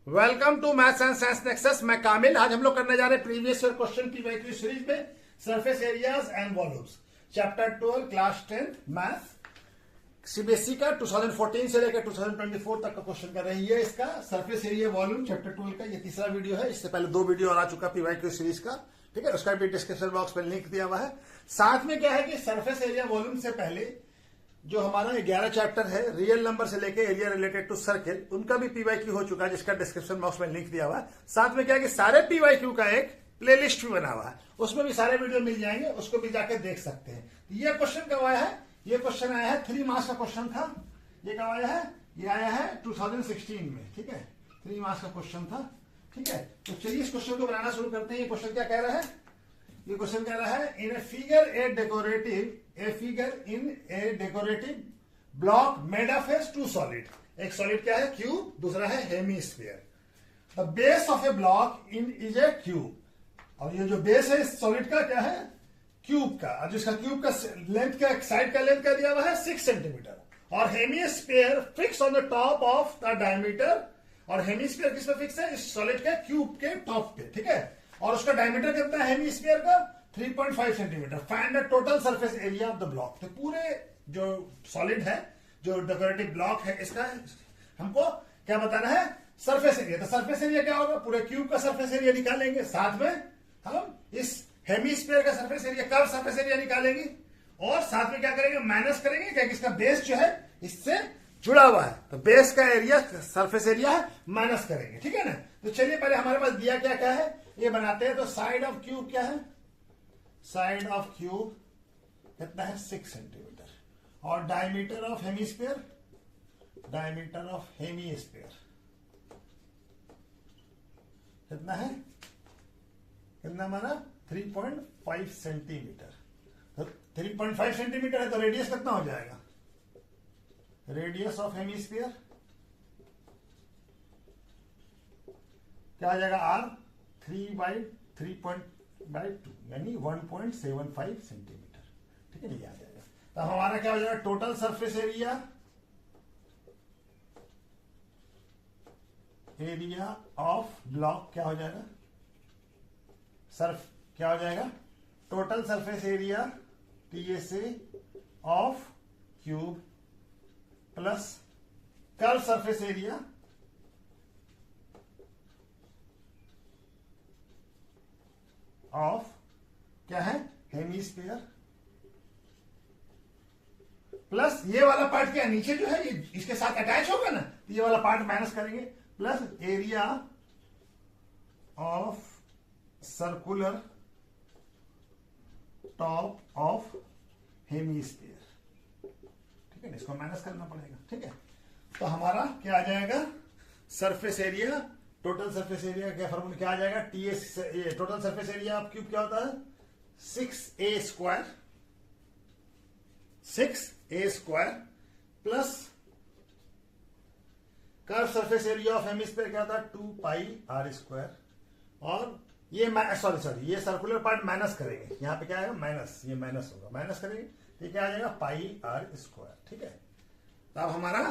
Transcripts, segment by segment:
Welcome to maths and science nexus. मैं कामिल। आज हम लोग करने जा रहे हैं प्रीवियस ईयर क्वेश्चन की वाईक्यू सीरीज में surface areas and volumes, chapter 12 class 10 math CBSE का 2014 से लेकर 2024 तक का क्वेश्चन कर रही है। इसका सरफेस एरिया वॉल्यूम चैप्टर 12 का ये तीसरा वीडियो है। इससे पहले 2 वीडियो और आ चुका पीवाईक्यू सीरीज का, ठीक है। उसका भी डिस्क्रिप्शन बॉक्स में लिंक दिया हुआ है। साथ में क्या है कि सरफेस एरिया वॉल्यूम से पहले जो हमारा 11 चैप्टर है रियल नंबर से लेके एरिया रिलेटेड टू सर्किल, उनका भी पीवाईक्यू हो चुका है, जिसका डिस्क्रिप्शन बॉक्स में लिंक दिया हुआ है। साथ में क्या है कि सारे पीवाईक्यू का एक प्लेलिस्ट भी बना हुआ है, उसमें भी सारे वीडियो मिल जाएंगे, उसको भी जाके देख सकते हैं। ये क्वेश्चन कब आया है? ये क्वेश्चन आया है 3 मार्क्स का क्वेश्चन था। ये कब आया है? ये आया है 2016 में, ठीक है। 3 मार्क्स का क्वेश्चन था, ठीक है। तो चलिए इस क्वेश्चन को बनाना शुरू करते हैं। ये क्वेश्चन क्या कह रहा है? ये क्वेश्चन कह रहा है in a figure in a decorative block made of a 2 solid. एक सॉलिड क्या है? क्यूब, दूसरा है hemisphere. The base of a block in is a cube. और ये जो बेस है इस सॉलिड का क्या है? क्यूब का। और जिसका क्यूब का लेंथ का साइड का लेंथ का दिया हुआ है 6 सेंटीमीटर। और hemisphere fix on the top of the diameter. और हेमीस्फीयर किस पे फिक्स है? इस सॉलिड के क्यूब के टॉप पे, ठीक है। और उसका डायमीटर कितना है हेमीस्फीयर का? 3.5 centimetre. Find the total surface area of the block. तो पूरे जो सॉलिड है, जो डेकोरेटिव ब्लॉक है, इसका हमको क्या बताना है? Surface area. तो सरफेस एरिया क्या होगा? पूरे क्यूब का सरफेस एरिया निकालेंगे, साथ में हम इस हेमीस्फीयर का surface area, curve surface area निकालेंगे, और साथ में क्या करेंगे? माइनस करेंगे, क्योंकि इसका बेस जो है इससे जुड़ा हुआ है। तो बेस का एरिया सरफेस एरिया है, माइनस करेंगे, ठीक है ना। तो चलिए पहले हमारे पास दिया क्या क्या है ये बनाते हैं। तो साइड ऑफ क्यूब क्या है? साइड ऑफ क्यूब कितना है? 6 सेंटीमीटर। और diameter of hemisphere, diameter of hemisphere कितना है? कितना माना? 3.5 सेंटीमीटर। तो 3.5 सेंटीमीटर है, तो रेडियस कितना हो जाएगा? रेडियस ऑफ हेमीस्फीयर क्या आ जाएगा? R 3/3.2 यानी 1.75 सेंटीमीटर, ठीक है। ये आ जाएगा। तो हमारा क्या हो जाएगा? Total surface area, area of block क्या हो जाएगा? सर्फ क्या हो जाएगा? Total surface area TSA of cube plus curve surface area of क्या है? हेमीस्फीयर प्लस ये वाला पार्ट क्या नीचे जो है ये इसके साथ अटैच होगा ना, तो ये वाला पार्ट माइनस करेंगे, plus area of circular top of hemisphere, ठीक है। इसको माइनस करना पड़ेगा, ठीक है। तो हमारा क्या आ जाएगा? Surface area, total surface area क्या फॉर्मूला क्या आ जाएगा? Total surface area of cube क्या होता है? 6a square, 6a square plus curve surface area of hemisphere क्या होता है? 2πr square. और ये सॉरी ये सर्कुलर पार्ट माइनस करेंगे, यहां पे क्या आएगा? माइनस, ये माइनस होगा, माइनस करेंगे, ये क्या आ जाएगा? πr स्क्वायर, ठीक है। तो अब हमारा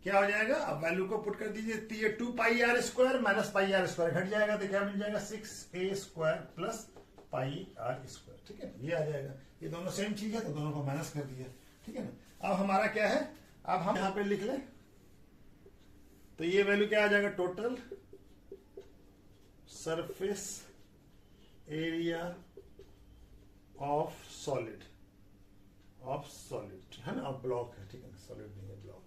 क्या हो जाएगा? अब वैल्यू को पुट कर दीजिए। तो ये 2πr square minus πr square घट जाएगा, तो क्या मिल जाएगा? 6a square plus πr square, ठीक है। ये आ जाएगा। ये दोनों सेम चीज है, तो दोनों को माइनस कर दिया, ठीक है ना। अब हमारा क्या है? अब हम यहां पे लिख लें, तो ये वैल्यू क्या आ जाएगा? Total surface area of solid, है ना। अब ब्लॉक है, ठीक है ना, सॉलिड नहीं है, ब्लॉक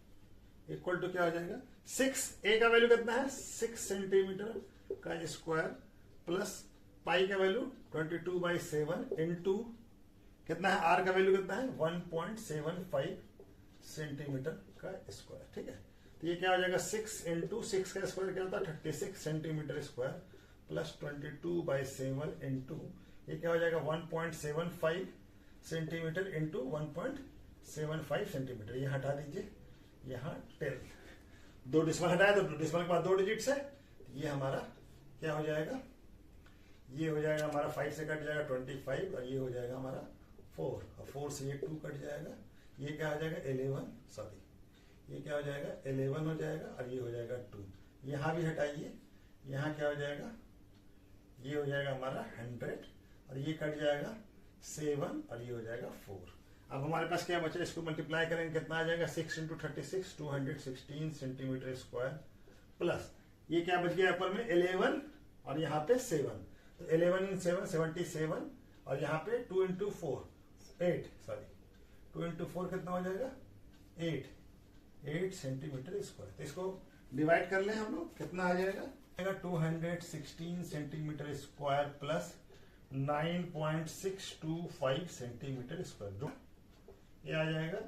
इक्वल टू क्या हो जाएगा? 6a का वैल्यू कितना है? 6 सेंटीमीटर का स्क्वायर प्लस पाई का वैल्यू 22/7 इंटू कितना है? r का वैल्यू कितना है? 1.75 सेंटीमीटर का स्क्वायर, ठीक है। तो ये क्या हो जाएगा? 6 इंटू 6 का स्क्वायर क्या होता है? 36 सेंटीमीटर स्क्वायर प्लस 22/7 इंटू ये क्या हो जाएगा? 1.75 सेंटीमीटर इंटू 1.75 सेंटीमीटर। ये हटा दीजिए, यहां 10 2 डिसिमल हटाया तो डिसिमल के बाद 2 डिजिट्स है। ये हमारा क्या हो जाएगा? ये हो जाएगा हमारा 5 से कट जाएगा 25, और ये हो जाएगा हमारा 4, और 4 से ये 2 कट जाएगा, ये क्या हो जाएगा 11, सॉरी ये क्या हो जाएगा 11 हो जाएगा, और ये हो जाएगा 2, यहां भी हटाइए यहाँ क्या हो जाएगा, ये हो जाएगा हमारा 100 और ये कट जाएगा 7 और ये हो जाएगा 4। अब हमारे पास क्या बचा, इसको मल्टीप्लाई करेंगे कितना आ जाएगा, 6 × 36 216 सेंटीमीटर स्क्वायर प्लस ये क्या बच गया ऊपर में 11 और यहाँ पे 7, तो 11 × 7 77 और यहाँ पे 2 × 4 8 2 × 4 कितना हो जाएगा 8 सेंटीमीटर स्क्वायर। तो इसको डिवाइड कर लें हम लोग, कितना आ जाएगा 216 centimetre square plus 9.625 centimetre square, जो ये आ जाएगा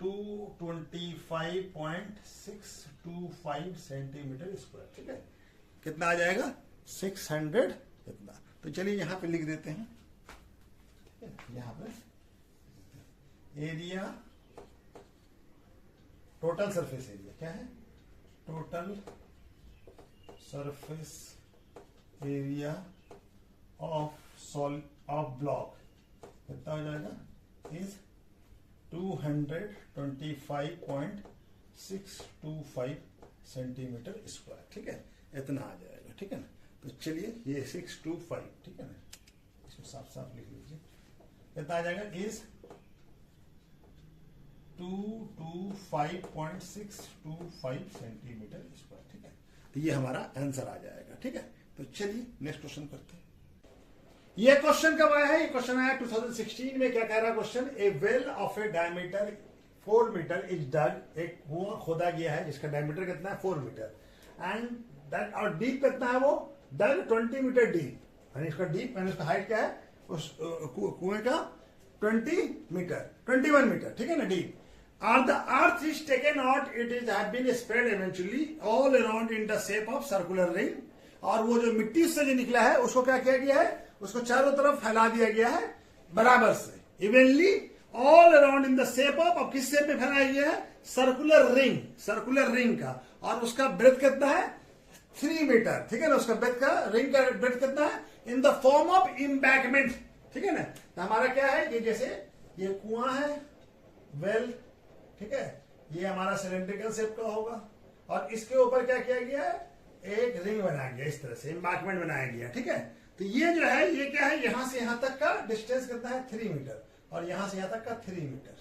225.625 सेंटीमीटर स्क्वायर। ठीक है, कितना आ जाएगा 600 इतना। तो चलिए यहां पे लिख देते हैं, ठीक है, यहां पे एरिया, टोटल सरफेस एरिया क्या है, total surface area of block कितना हो जाएगा, इज 225.625 सेंटीमीटर स्क्वायर। ठीक है, इतना आ जाएगा। ठीक है ना, तो चलिए ये 625, ठीक है ना, इसको साफ साफ लिख लीजिए, कितना आ जाएगा, इज 225.625 सेंटीमीटर स्क्वायर। ठीक है, तो ये हमारा आंसर आ जाएगा। ठीक है, तो चलिए नेक्स्ट क्वेश्चन करते हैं। ये क्वेश्चन कब आया है, ये क्वेश्चन आया 2016 में। क्या कह रहा है question, a well of a diameter 4 metre is dug, एक कुआं खोदा गया है जिसका डायमीटर कितना है 4 मीटर, एंड दैट और डीप कितना है, वो डग 20 मीटर डीप, यानी इसका डीप यानी इसका हाइट क्या है उस कुएं का 21 मीटर। ठीक है ना, deep. Or the earth is taken out, it is have been spread eventually all around in the shape of circular ring। और वो जो मिट्टी से जो निकला है उसको क्या किया गया है, उसको चारों तरफ फैला दिया गया है बराबर से, evenly all around in the shape of, अब किस शेप में फैलाया गया है, सर्कुलर रिंग का। और उसका ब्रेथ कितना है 3 मीटर। ठीक है ना, उसका ब्रेथ का रिंग का ब्रेथ कितना है, इन द फॉर्म ऑफ एम्बैंकमेंट। ठीक है ना, तो हमारा क्या है, ये जैसे ये कुआं है वेल, ठीक है, ये हमारा सिलेंड्रिकल शेप का होगा और इसके ऊपर क्या किया गया है, एक रिंग बनाया गया, इस तरह से एम्बैंकमेंट बनाया गया। ठीक है, तो ये जो है ये क्या है, यहां से यहां तक का डिस्टेंस कितना है 3 मीटर और यहां से यहां तक का 3 मीटर।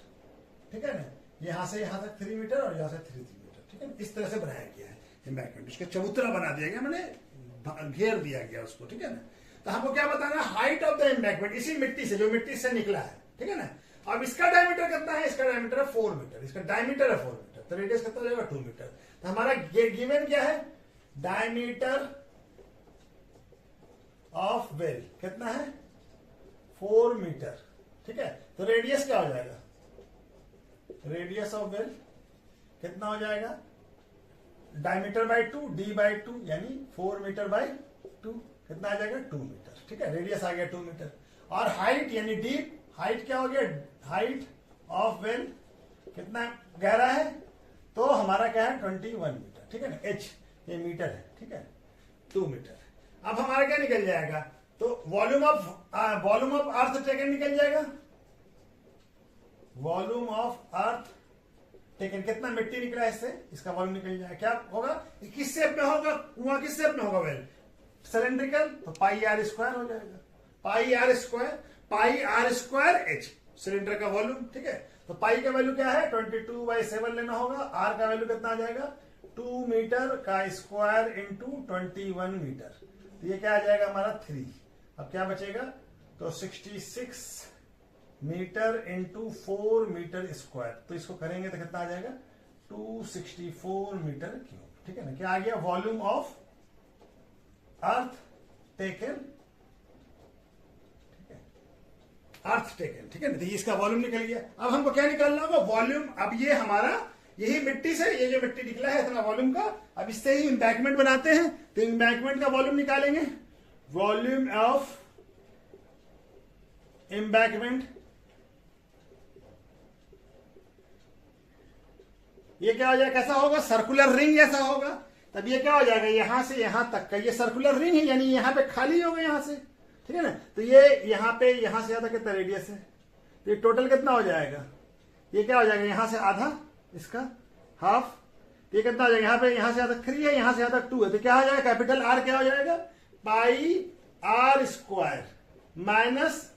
ठीक है ना, यहां से यहां तक 3 मीटर और यहां से 3 मीटर। ठीक है, इस तरह से बनाया गया है एम्बैंकमेंट, उसका चबूतरा बना दिया गया, मैंने घेर दिया गया उसको। ठीक है ना, तो हमको क्या बताना, हाइट ऑफ द एम्बैंकमेंट, इसी मिट्टी से जो मिट्टी से निकला है। ठीक है ना, अब इसका डायमीटर कितना है, इसका डायमीटर है 4 मीटर, इसका डायमीटर है 4 मीटर, तो रेडियस कितना हो जाएगा 2 मीटर। तो हमारा गिवन क्या है, डायमीटर ऑफ वेल कितना है 4 मीटर। ठीक है, तो रेडियस क्या हो जाएगा, रेडियस ऑफ वेल कितना हो जाएगा, डायमीटर बाई 2 डी बाई 2 यानी 4 मीटर बाई 2 कितना आ जाएगा 2 मीटर। ठीक है, रेडियस आ गया 2 मीटर। और हाइट यानी डीप, हाइट क्या हो गया, हाइट ऑफ वेल कितना गहरा है, तो हमारा क्या है 21 मीटर। ठीक है ना, एच ये मीटर है। ठीक है, 2 मीटर। अब हमारा क्या निकल जाएगा, तो वॉल्यूम ऑफ अर्थ टेकन निकल जाएगा, वॉल्यूम ऑफ अर्थ टेकन, कितना मिट्टी निकला है इससे, इसका वॉल्यूम निकल जाएगा। क्या होगा, किस शेप में होगा, कुआं किस शेप में होगा, वेल सिलेंड्रिकल, तो पाई आर स्क्वायर हो जाएगा, pi R square H cylinder का वॉल्यूम। ठीक है, तो पाई का वैल्यू क्या है 22/7 लेना होगा, आर का वैल्यू कितना आ जाएगा 2 मीटर का स्क्वायर इंटू 21 मीटर, तो ये क्या आ जाएगा हमारा 3। अब क्या बचेगा, तो 66 मीटर इंटू 4 मीटर स्क्वायर, तो इसको करेंगे तो कितना आ जाएगा 264 मीटर क्यूब। ठीक है ना, क्या आ गया, volume of earth taken, earth taken. ठीक है ना, तो इसका वॉल्यूम निकल गया। अब हमको क्या निकालना होगा, वॉल्यूम। अब ये हमारा यही मिट्टी से ये जो मिट्टी निकला है इतना वॉल्यूम का, अब इससे ही एम्बैंकमेंट बनाते हैं, तो एम्बैंकमेंट का वॉल्यूम निकालेंगे, वॉल्यूम ऑफ एम्बैंकमेंट, ये क्या हो जाएगा, कैसा होगा, सर्कुलर रिंग जैसा होगा। तब ये क्या हो जाएगा, यहां से यहां तक का ये सर्कुलर रिंग है, यानी यहां पे खाली होगा यहां से। ठीक है ना, तो ये यहां पे यहां से ज्यादा कितना रेडियस है, तो ये टोटल कितना हो जाएगा, ये क्या हो जाएगा, यहां से आधा, इसका हाफ, ये कितना आ जाएगा, यहाँ पे यहां से यहां तक 3 है, यहां से यहां तक 2 है, तो क्या हो जाएगा, कैपिटल आर क्या हो जाएगा, pi R square minus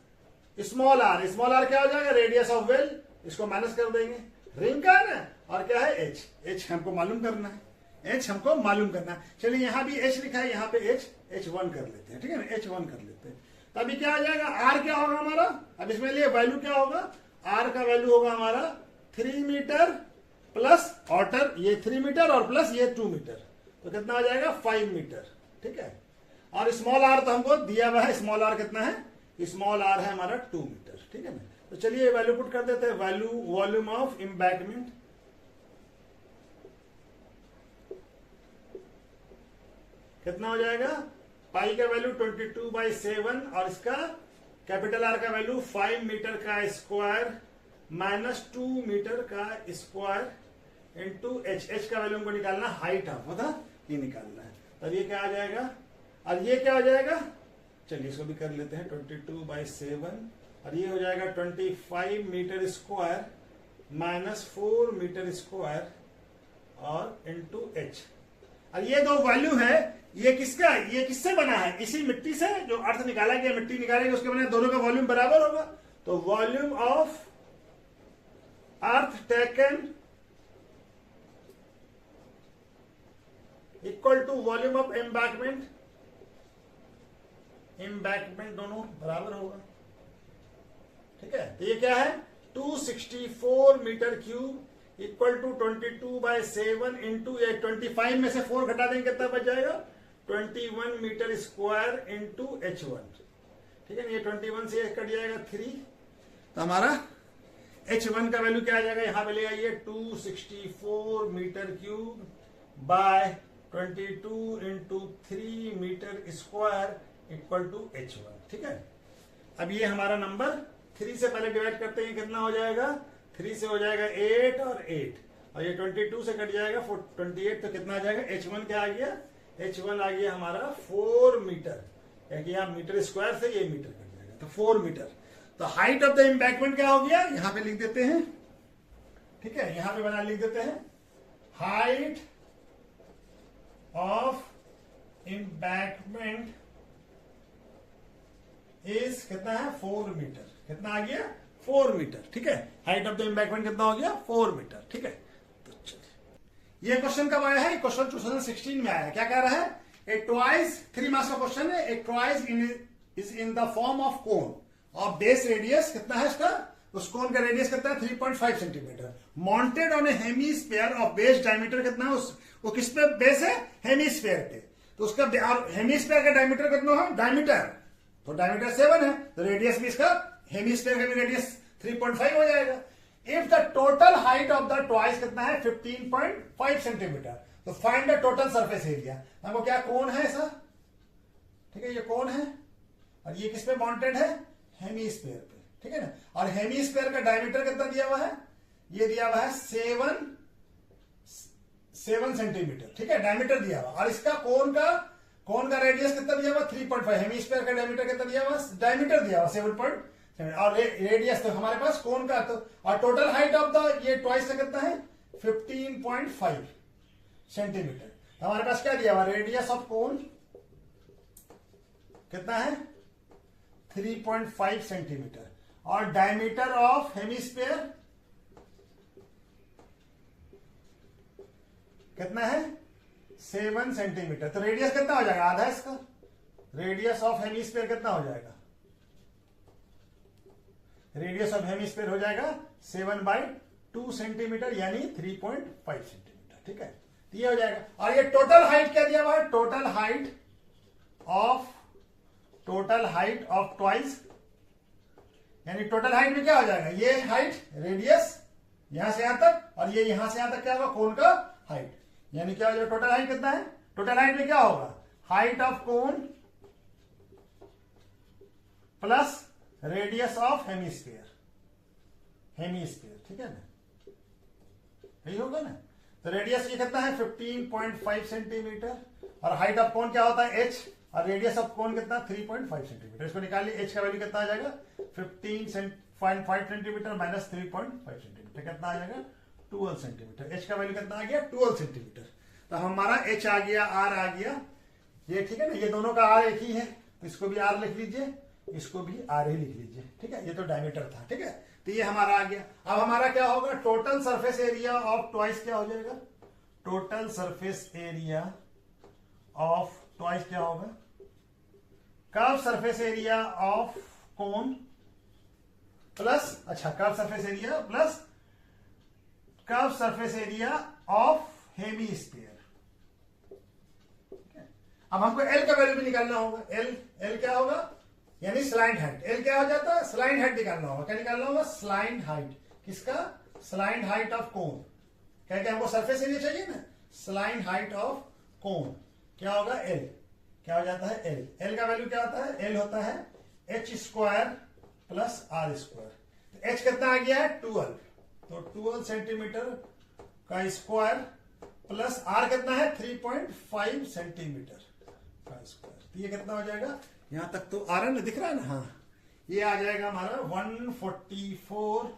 small R क्या हो जाएगा, रेडियस ऑफ वेल, इसको माइनस कर देंगे, रिंग का है ना, और क्या है एच हमको मालूम करना है, एच हमको मालूम करना है। चलिए यहां भी एच लिखा है, यहां पे H1 कर लेते हैं, ठीक है ना, H1 कर लेते हैं। तो अभी क्या आ जाएगा, आर क्या होगा हमारा, अब इसमें लिए वैल्यू क्या होगा, आर का वैल्यू होगा हमारा 3 मीटर प्लस ऑटर ये 3 मीटर और प्लस ये 2 मीटर, तो कितना आ जाएगा 5 मीटर, ठीक है। और स्मॉल आर तो हमको दिया हुआ है, स्मॉल आर कितना है, स्मॉल आर है हमारा 2 मीटर, ठीक है ना। तो चलिए वैल्यू पुट कर देते हैं, वैल्यू वॉल्यूम ऑफ एम्बैंकमेंट कितना हो जाएगा, पाई का वैल्यू 22/7 और इसका कैपिटल आर का वैल्यू 5 मीटर का स्क्वायर माइनस 2 मीटर का स्क्वायर इंटू एच का वैल्यू हमको निकालना, हाइट ऑफ मतलब ये निकालना है, तब ये क्या आ जाएगा, और ये क्या हो जाएगा, चलिए इसको भी कर लेते हैं, 22/7 और ये हो जाएगा 25 metre square minus 4 metre square और इंटू एच। और ये दो वैल्यू है, ये किसका, ये किससे बना है, इसी मिट्टी से, जो अर्थ निकाला गया, मिट्टी निकालेंगे उसके बना, दोनों का वॉल्यूम बराबर होगा, तो volume of earth taken equal to volume of embankment, दोनों बराबर होगा, ठीक है। तो ये क्या है, 264 metre cube equal to 22/7 into ये 25 में से 4 घटा देंगे कितना बच जाएगा, 21 मीटर स्क्वायर इंटू H1, ठीक है। ये 21 से कट जाएगा 3, तो हमारा H1 का वैल्यू क्या आ जाएगा, यहां पे ले आइए 264 metre cube by 22 into 3 metre square equal to H1, ठीक है। अब ये हमारा नंबर 3 से पहले डिवाइड करते हैं, कितना हो जाएगा, 3 से हो जाएगा 8 और 8 और ये 22 से कट जाएगा 28, तो कितना आ जाएगा, H1 क्या आ गया, H1 आ गया हमारा 4 मीटर, क्योंकि यहाँ मीटर स्क्वायर से ये मीटर कट जाएगा, तो 4 मीटर। तो हाइट ऑफ द एम्बैंकमेंट क्या हो गया, यहां पे लिख देते हैं, ठीक है, यहां पे बना लिख देते हैं, हाइट ऑफ एम्बैंकमेंट इज कितना है, 4 मीटर, कितना आ गया, 4 मीटर, ठीक है। हाइट ऑफ द एम्बैंकमेंट कितना हो गया, 4 मीटर, ठीक है। तो चलिए ये क्वेश्चन कब आया है, क्वेश्चन 2016 में आया है, क्या कह रहा है, ए ट्वाइस 3 मार्क्स का क्वेश्चन है, A twice is in the form of cone of base radius कितना है इसका, उस कोन का रेडियस कितना है 3.5 centimetre, mounted on A hemisphere of base diameter कितना है, वो किस पे बेस है, हेमीस्फीयर पे, तो उसका हेमीस्फीयर का डायमीटर कितना है, डायमीटर तो डायमीटर 7 है, तो रेडियस भी इसका हेमीस्फीयर का भी रेडियस 3.5 हो जाएगा। If the total height of the twice कितना है 15.5 सेंटीमीटर, तो find the total surface area, हमको क्या कोन है ऐसा, ठीक है, ये कोन है और ये किस पे माउंटेड है, हेमीस्फीयर पे, ठीक है ना। और हेमीस्फीयर का डायमीटर कितना दिया हुआ है, ये दिया हुआ है 7 सेंटीमीटर, ठीक है, डायमीटर दिया हुआ, और इसका कोन का रेडियस कितना दिया हुआ 3.5, हेमीस्फीयर का डायमीटर कितना दिया हुआ, डायमीटर दिया हुआ 7.7 और रेडियस तो हमारे पास कोन का, तो और टोटल हाइट ऑफ द ये ट्वाइस का कितना है 15.5 सेंटीमीटर, हमारे पास क्या दिया हुआ, रेडियस ऑफ कोन कितना है 3.5 सेंटीमीटर और डायमीटर ऑफ हेमीस्फीयर कितना है 7 सेंटीमीटर, तो रेडियस कितना हो जाएगा, आधा इसका, रेडियस ऑफ हेमीस्फीयर कितना हो जाएगा, रेडियस ऑफ हेमीस्फीयर हो जाएगा 7/2 सेंटीमीटर यानी 3.5 सेंटीमीटर, ठीक है, तो ये हो जाएगा। और ये टोटल हाइट क्या दिया हुआ है, टोटल हाइट ऑफ ट्वाइस, यानी टोटल हाइट में क्या हो जाएगा, ये हाइट रेडियस यहां से यहां तक और ये यहां से यहां तक क्या होगा, कोन का हाइट, यानी क्या हो जाएगा, टोटल हाइट कितना है, टोटल हाइट में क्या होगा, height of cone plus radius of hemisphere, ठीक है ना, यही होगा ना। तो रेडियस ये कितना है 15.5 सेंटीमीटर और हाइट ऑफ कोन क्या होता है h और रेडियस ऑफ कोन कितना 3.5 सेंटीमीटर, इसको निकालिए, h का वैल्यू कितना आ जाएगा 15.5 सेंटीमीटर माइनस 3.5 सेंटीमीटर कितना आ जाएगा 12 सेंटीमीटर। एच का वैल्यू कितना आ गया 12 सेंटीमीटर। तो हमारा एच आ गया, आर आ गया, ये ठीक है ना, ये दोनों का आर एक ही है, तो इसको भी आर लिख लीजिए, इसको भी आर ही लिख लीजिए, ठीक है। ये तो डायमीटर था, ठीक है। तो ये हमारा आ गया। अब हमारा क्या होगा, total surface area of twice क्या हो जाएगा, total surface area of twice क्या होगा, curve surface area of cone plus, अच्छा curve surface area plus curve surface area of hemisphere. अब हमको एल का वैल्यू भी निकालना होगा। एल क्या होगा, यानी स्लाइड हाइट। एल क्या हो जाता है, स्लाइड हाइट निकालना होगा। क्या निकालना होगा, स्लाइड हाइट। किसका, स्लाइड हाइट ऑफ कोन। क्या क्या हमको सरफेस एरिया चाहिए ना, स्लाइड हाइट ऑफ कोन क्या होगा, एल। क्या हो जाता है, एल। एल का वैल्यू क्या होता है, एल होता है H square plus R square. तो एच कितना आ गया है 12, तो 12 सेंटीमीटर का स्क्वायर प्लस आर कितना है 3.5 सेंटीमीटर का स्क्वायर। तो ये कितना हो जाएगा, यहां तक तो आ रहा है ना, दिख रहा है ना, हाँ। ये आ जाएगा हमारा 144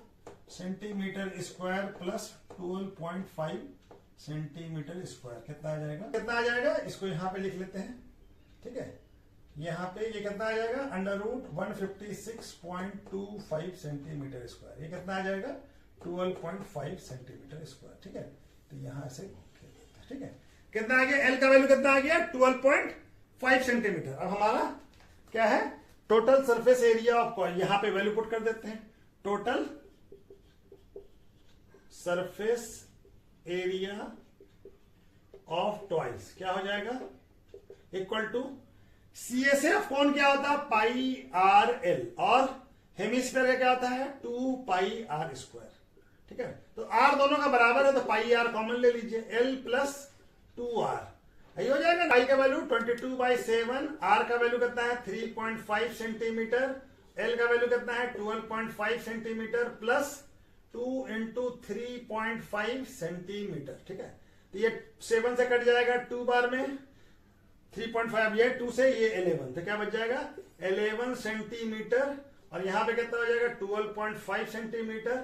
centimetre square plus 12.5 centimetre square. कितना आ जाएगा, कितना आ जाएगा, इसको यहां पे लिख लेते हैं, ठीक है। यहां पे ये कितना आ जाएगा, √156.25 सेंटीमीटर स्क्वायर। ये कितना आ जाएगा 12.5 सेंटीमीटर स्क्वायर, ठीक है। तो यहां से ठीक है, कितना आ गया, एल का वैल्यू कितना आ गया 12.5 सेंटीमीटर। अब हमारा क्या है, टोटल सरफेस एरिया ऑफ, यहां पे वैल्यू पुट कर देते हैं, total surface area of twice क्या हो जाएगा, इक्वल टू CSA ऑफ कौन क्या होता है पाई आर एल, और हेमिस्फीयर का क्या होता है 2 पाई आर स्क्वायर, ठीक है। तो आर दोनों का बराबर है, तो पाई आर कॉमन ले लीजिए, एल प्लस 2r यही हो जाएगा। पाई का वैल्यू 22/7, आर का वैल्यू कितना है 3.5 सेंटीमीटर, एल का वैल्यू कितना है 12.5 सेंटीमीटर प्लस 2 × 3.5 सेंटीमीटर, ठीक है। तो ये 7 से कट जाएगा 2 बार में, 3.5 ये 2 से, ये 11, तो क्या बच जाएगा 11 सेंटीमीटर, और यहां पे कितना हो जाएगा 12.5 सेंटीमीटर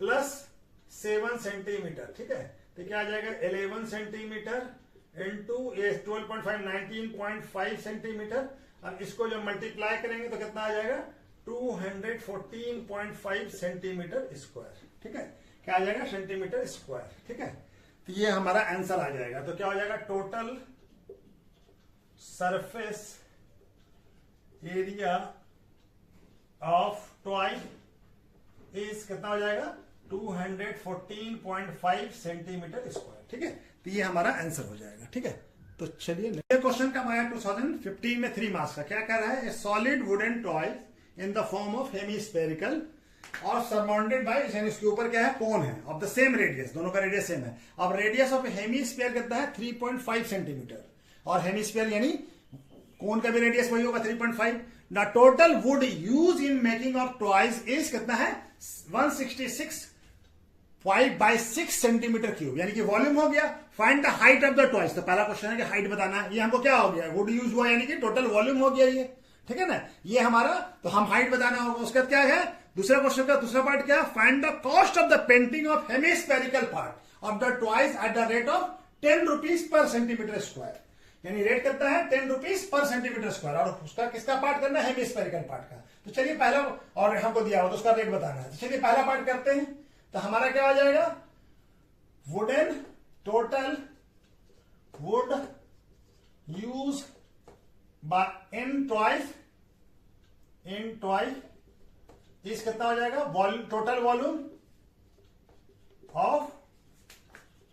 प्लस 7 सेंटीमीटर, ठीक है। तो क्या आ जाएगा 11 सेंटीमीटर इंटू ये 12.5 19.5 सेंटीमीटर। अब इसको जब मल्टीप्लाई करेंगे तो कितना आ जाएगा 214.5 सेंटीमीटर स्क्वायर, ठीक है। क्या आ जाएगा सेंटीमीटर स्क्वायर, ठीक है। तो ये हमारा आंसर आ जाएगा। तो क्या हो जाएगा, total surface area of twice is कितना हो जाएगा 214.5 सेंटीमीटर स्क्वायर, ठीक है। तो ये हमारा आंसर हो जाएगा, ठीक है। तो चलिए क्वेश्चन कम आया 2015 में 3 मार्क्स का। क्या कर रहा है, solid wooden toy in the form of hemispherical और सराउंडेड बाय, इसके ऊपर क्या है कोन है ऑफ द सेम रेडियस, दोनों का रेडियस सेम है। अब रेडियस ऑफ हेमीस्फीयर कितना है 3.5 सेंटीमीटर, और हेमीस्फीयर यानी कोन का भी रेडियस वही होगा 3.5। The total would use in making of toys is कितना है 166.5/6 सेंटीमीटर क्यूब, यानी कि वॉल्यूम हो गया। Find the height of the toys, तो पहला क्वेश्चन है कि हाइट बताना है। ये हमको क्या हो गया, वुड यूज हुआ यानी कि टोटल वॉल्यूम हो गया ये, ठीक है ना, ये हमारा। तो हम हाइट बताना होगा। उसका क्या है, दूसरा क्वेश्चन का दूसरा पार्ट क्या, find the cost of the painting of hemispherical part of the toys at the rate of 10 rupees per centimetre square, यानी रेट कितना है 10 रुपीज पर सेंटीमीटर स्क्वायर, और उसका किसका पार्ट करना है हेमिस्फेरिकल पार्ट का। तो चलिए पहला, और हमको दिया हो तो उसका रेट बताना है। तो चलिए पहला पार्ट करते हैं। तो हमारा क्या आ जाएगा, wooden total would use by in toys इस कितना हो जाएगा, volume total volume of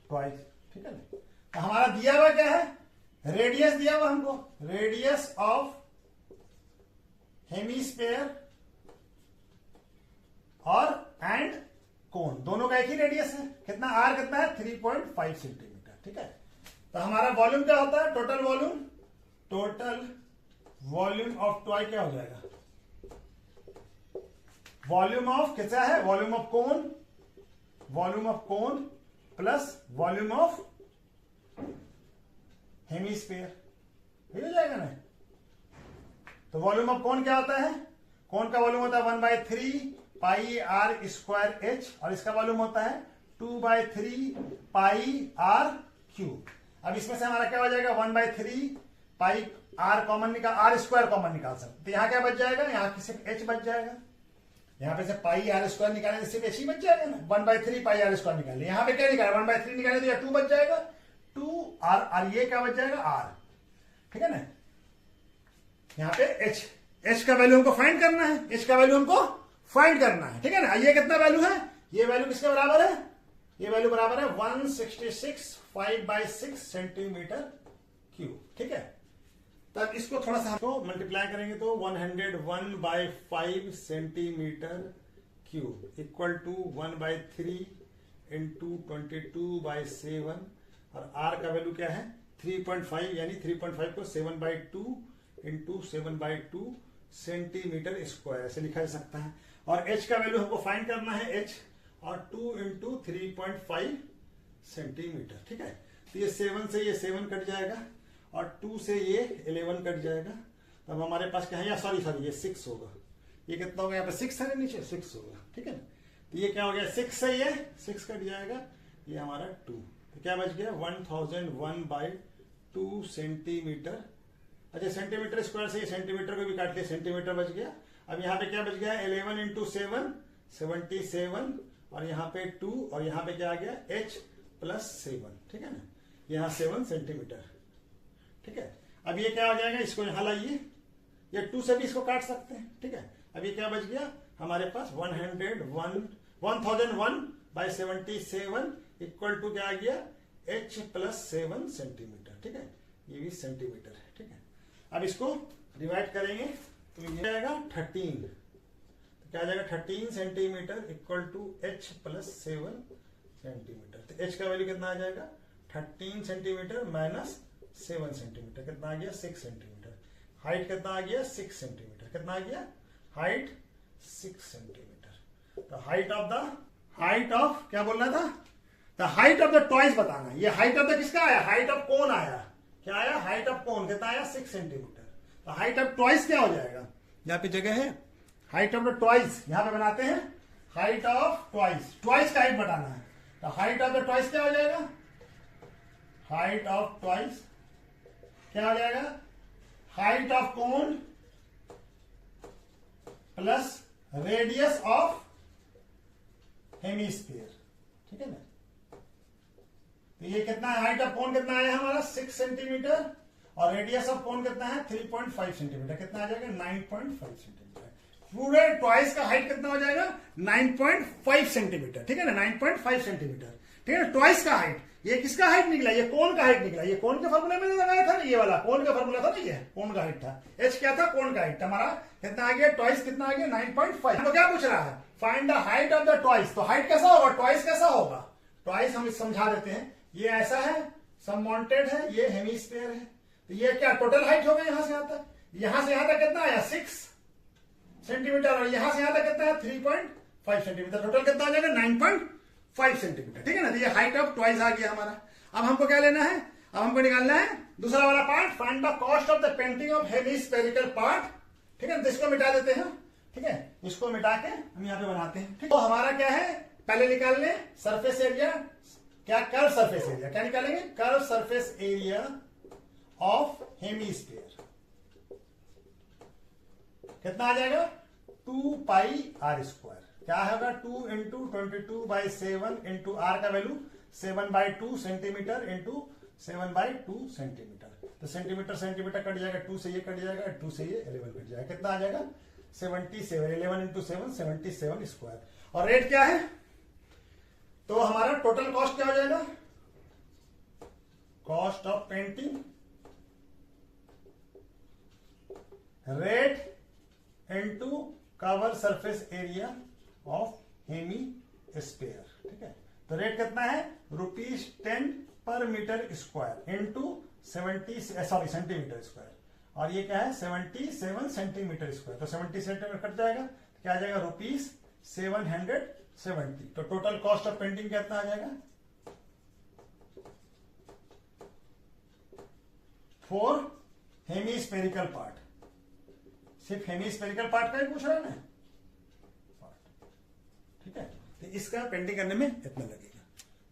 toys, ठीक है ना। तो हमारा दिया हुआ क्या है, रेडियस दिया हुआ हमको, रेडियस ऑफ हेमिस्फीयर और एंड कोन, दोनों का एक ही रेडियस है। कितना आर कितना है 3.5 सेंटीमीटर, ठीक है। तो हमारा वॉल्यूम क्या होता है, टोटल वॉल्यूम ऑफ टॉय क्या हो जाएगा, वॉल्यूम ऑफ कैसा है, volume of cone plus volume of hemisphere, हो जाएगा ना। तो वॉल्यूम ऑफ कोन क्या होता है, कोन का वॉल्यूम होता है 1/3 पाई आर स्क्वायर एच, और इसका वॉल्यूम होता है 2/3 पाई आर क्यूब। अब इसमें से हमारा क्या हो जाएगा 1/3 पाई आर कॉमन निकाल, आर स्क्वायर कॉमन निकाल सकते, तो यहाँ क्या बच जाएगा, यहाँ सिर्फ एच बच जाएगा। यहाँ पे से पाई आर स्क्वायर निकाले तो सिर्फ एच ही बच जाएगा ना, 1/3 पाई आर स्क्वायर निकाले, यहाँ पे क्या निकाले 1/3 निकाले तो 2 बच जाएगा, 2 आर, और ये क्या बच जाएगा आर, ठीक है ना। यहाँ पे एच, एच का वैल्यू हमको फाइंड करना है, एच का वैल्यू हमको फाइंड करना है, ठीक है ना। ये कितना वैल्यू है, ये वैल्यू किसके बराबर है, ये वैल्यू बराबर है 166/5/6 सेंटीमीटर क्यूब, ठीक है। तब इसको थोड़ा सा हमको मल्टीप्लाई करेंगे तो 101/5 centimetre cube equal to 1/3 into 22/7, और आर का वैल्यू क्या है 3.5, यानी 3.5 को 7/2 इंटू 7/2 सेंटीमीटर स्क्वायर ऐसे लिखा जा सकता है। और एच का वैल्यू हमको फाइंड करना है, एच, और 2 इंटू 3.5 सेंटीमीटर, ठीक है। तो ये 7 से ये 7 कट जाएगा, और 2 से ये 11 कट जाएगा, तब हमारे पास क्या है, या सॉरी ये 6 होगा, ये कितना होगा, यहाँ पे 6 है नीचे 6 होगा, ठीक है। तो ये क्या हो गया 6 से ये 6 कट जाएगा, ये हमारा 2, तो क्या बच गया 1001/2 सेंटीमीटर। अच्छा सेंटीमीटर स्क्वायर से ये सेंटीमीटर को भी काट लिया, सेंटीमीटर बच गया। अब यहाँ पे क्या बच गया 11 इंटू 7 77, और यहाँ पे 2, और यहाँ पे क्या आ गया h प्लस 7, ठीक है ना, यहाँ 7 सेंटीमीटर, ठीक है। अब ये क्या हो जाएगा, इसको यहां लाइए, ये 2 से भी इसको काट सकते हैं, ठीक है। अब ये क्या बच गया हमारे पास 1001/77 इक्वल टू क्या आ गया h प्लस 7 सेंटीमीटर, ठीक है। ये भी सेंटीमीटर है, ठीक है। अब इसको डिवाइड करेंगे तो ये जाएगा 13, तो क्या आ जाएगा 13 centimetre equal to h plus 7 centimetre. तो h का वैल्यू कितना आ जाएगा 13 सेंटीमीटर माइनस 7 सेंटीमीटर, कितना आ गया 6 सेंटीमीटर। हाइट कितना आ गया 6 सेंटीमीटर, कितना आ गया हाइट 6 सेंटीमीटर। तो हाइट ऑफ क्या बोलना था, the height of the toys बताना। ये हाइट ऑफ द किसका आया, हाइट ऑफ कोन आया, क्या आया हाइट ऑफ कोन, कितना आया 6 सेंटीमीटर। तो हाइट ऑफ टॉयज क्या हो जाएगा, यहाँ पे जगह है हाइट ऑफ द टॉयज, यहां पे बनाते हैं हाइट ऑफ टॉयज, टॉयज का हाइट बताना है। तो हाइट ऑफ द टॉयज क्या हो जाएगा, हाइट ऑफ टॉयज क्या हो जाएगा, height of cone plus radius of hemisphere, ठीक है ना। तो ये कितना है, हाइट ऑफ कोन कितना आया हमारा 6 सेंटीमीटर, और रेडियस ऑफ कोन कितना है 3.5 सेंटीमीटर, कितना आ जाएगा 9.5 सेंटीमीटर। पूरे ट्वाइस का हाइट कितना हो जाएगा 9.5 सेंटीमीटर, ठीक है ना, 9.5 सेंटीमीटर, ठीक है ना। ट्वाइस का हाइट, ये किसका हाइट निकला, ये कोन का हाइट निकला, ये कोन के फॉर्मूले में लगाया था ना, ये वाला कोन का फॉर्मूला था ना, ये कोन का हाइट था, एच क्या था कोन का हाइट, हमारा कितना आ गया ट्वाइस, कितना आ गया 9.5। तो क्या पूछ रहा है, find the height of the twice. तो हाइट कैसा होगा, ट्वाइस कैसा होगा, ट्वाइस हम समझा देते हैं, ये ऐसा है सबमॉन्टेड है, ये हेमिस्फीयर है, तो ये क्या टोटल हाइट होगा, यहां से यहां तक, यहां से यहां तक कितना आया 6 सेंटीमीटर, और यहां से यहां तक कितना है 3.5 सेंटीमीटर, टोटल कितना आ जाएगा 9.5 सेंटीमीटर, ठीक है ना। तो ये हाइट ऑफ ट्वाइस आ गया हमारा। अब हमको क्या लेना है, अब हमको निकालना है दूसरा वाला part, find the cost of the painting of hemispherical part, ठीक है। तो इसको मिटा देते हैं, ठीक है, इसको मिटा के हम यहाँ पे बनाते हैं, ठीक। तो हमारा क्या है, पहले निकाल लें सरफेस एरिया, क्या कर्व सरफेस एरिया, क्या निकालेंगे curve surface area of hemisphere, कितना आ जाएगा 2 पाई आर स्क्वायर, क्या होगा 2 इंटू 22/7 इंटू आर का वैल्यू 7/2 सेंटीमीटर इंटू 7/2 सेंटीमीटर। तो सेंटीमीटर सेंटीमीटर कट जाएगा, 2 से ये कट जाएगा, 2 से ये 11 कट जाएगा, कितना आ जाएगा 77, 11 इंटू 7 77 स्क्वायर। और रेट क्या है, तो हमारा टोटल कॉस्ट क्या हो जाएगा, cost of painting rate into cover surface area of hemisphere, ठीक है। तो रेट कितना है ₹10 per metre square into 70 centimetre square, और ये क्या है 77 सेंटीमीटर स्क्वायर। तो 70 सेंटीमीटर कट जाएगा, तो क्या आ जाएगा ₹770। तो टोटल कॉस्ट ऑफ पेंटिंग कितना आ जाएगा फॉर हेमिस्फेरिकल पार्ट, सिर्फ हेमिस्फेरिकल पार्ट का ही पूछ रहा है ना, ठीक है। तो इसका पेंटिंग करने में इतना लगेगा।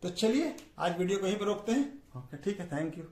तो चलिए आज वीडियो को यहीं पर रोकते हैं। ओके, ठीक है, थैंक यू।